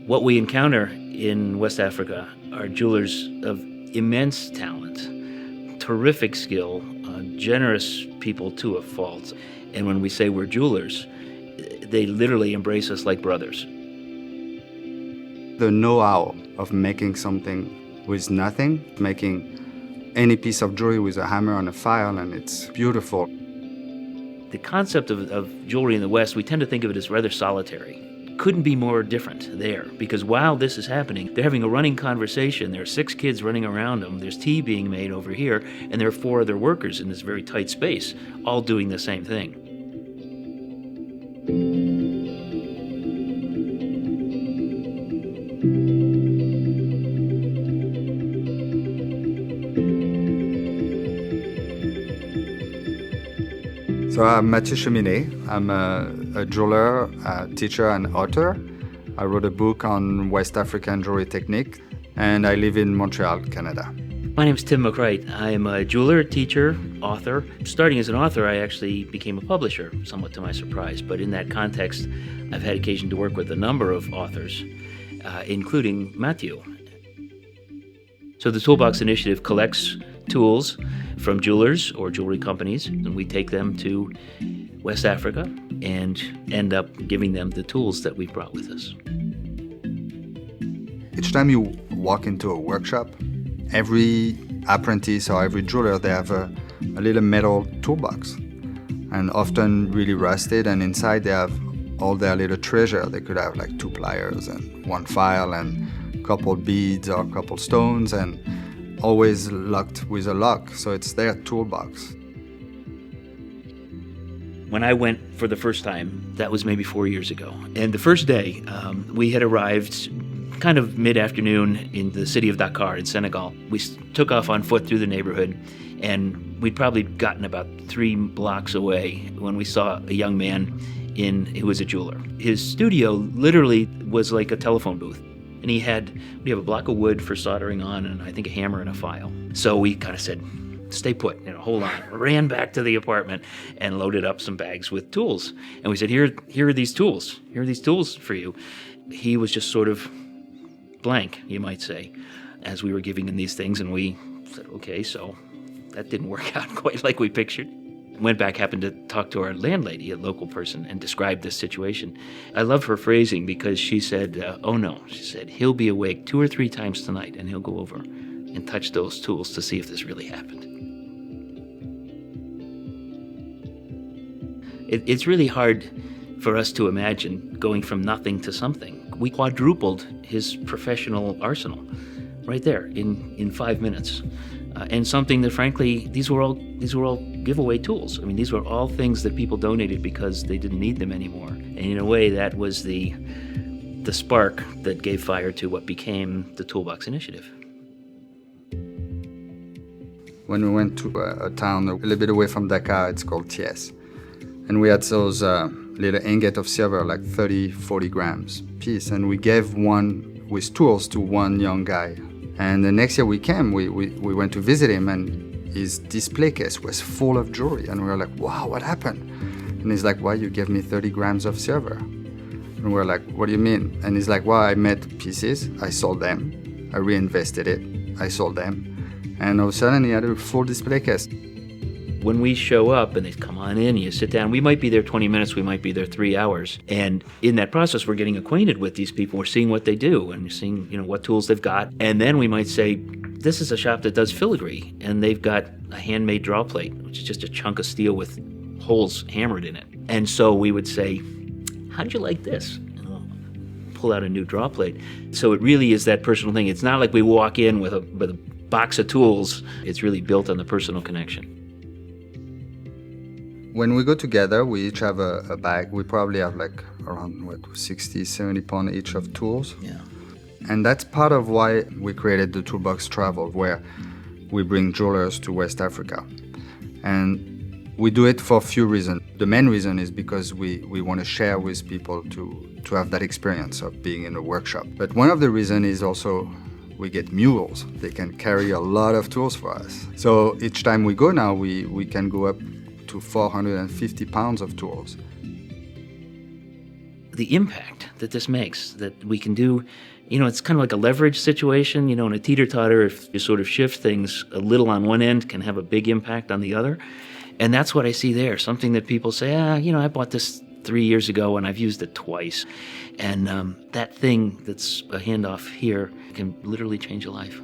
What we encounter in West Africa are jewelers of immense talent, terrific skill, generous people to a fault. And when we say we're jewelers, they literally embrace us like brothers. The know-how of making something with nothing, making any piece of jewelry with a hammer and a file, and it's beautiful. The concept of jewelry in the West, we tend to think of it as rather solitary. Couldn't be more different there, because while this is happening, they're having a running conversation. There are 6 kids running around them. There's tea being made over here, and there are 4 other workers in this very tight space, all doing the same thing. So I'm Mathieu Cheminet. I'm a jeweler, a teacher, and author. I wrote a book on West African jewelry technique, and I live in Montreal, Canada. My name is Tim McCreight. I'm a jeweler, teacher, author. Starting as an author, I actually became a publisher, somewhat to my surprise. But in that context, I've had occasion to work with a number of authors, including Mathieu. So the Toolbox initiative collects tools from jewelers or jewelry companies, and we take them to West Africa and end up giving them the tools that we've brought with us. Each time you walk into a workshop, every apprentice or every jeweler, they have a little metal toolbox, and often really rusted, and inside they have all their little treasure. They could have like 2 pliers and 1 file and a couple beads or a couple stones, and always locked with a lock, so it's their toolbox. When I went for the first time, that was maybe 4 years ago. And the first day, we had arrived kind of mid-afternoon in the city of Dakar in Senegal. We took off on foot through the neighborhood, and we'd probably gotten about 3 blocks away when we saw a young man who was a jeweler. His studio literally was like a telephone booth. And we have a block of wood for soldering on, and I think a hammer and a file. So we kind of said, stay put, hold on. Ran back to the apartment and loaded up some bags with tools. And we said, here are these tools. Here are these tools for you. He was just sort of blank, you might say, as we were giving him these things. And we said, okay, so that didn't work out quite like we pictured. Went back, happened to talk to our landlady, a local person, and described this situation. I love her phrasing because she said, oh no, she said, he'll be awake 2 or 3 times tonight and he'll go over and touch those tools to see if this really happened. It's really hard for us to imagine going from nothing to something. We quadrupled his professional arsenal right there in 5 minutes. And something that, frankly, these were all giveaway tools. I mean, these were all things that people donated because they didn't need them anymore. And in a way, that was the spark that gave fire to what became the Toolbox initiative. When we went to a town a little bit away from Dakar, it's called Thiès. And we had those little ingot of silver, like 30, 40 grams piece. And we gave one with tools to one young guy. And the next year we came, we went to visit him, and his display case was full of jewelry. And we were like, wow, what happened? And he's like, well, you gave me 30 grams of silver. And we're like, what do you mean? And he's like, well, I made pieces, I sold them, I reinvested it, I sold them. And all of a sudden he had a full display case. When we show up and they come on in, you sit down, we might be there 20 minutes, we might be there 3 hours. And in that process, we're getting acquainted with these people. We're seeing what they do and we're seeing, what tools they've got. And then we might say, this is a shop that does filigree, and they've got a handmade draw plate, which is just a chunk of steel with holes hammered in it. And so we would say, how'd you like this? And we'll pull out a new draw plate. So it really is that personal thing. It's not like we walk in with a box of tools. It's really built on the personal connection. When we go together, we each have a bag. We probably have like around 60, 70 pounds each of tools. Yeah. And that's part of why we created the Toolbox Travel, where we bring jewelers to West Africa. And we do it for a few reasons. The main reason is because we want to share with people to have that experience of being in a workshop. But one of the reasons is also we get mules. They can carry a lot of tools for us. So each time we go now, we can go up to 450 pounds of tools. the impact that this makes, that we can do, it's kind of like a leverage situation, in a teeter-totter, if you sort of shift things a little on one end can have a big impact on the other. And that's what I see there, something that people say, I bought this 3 years ago and I've used it twice. And that thing that's a handoff here can literally change a life.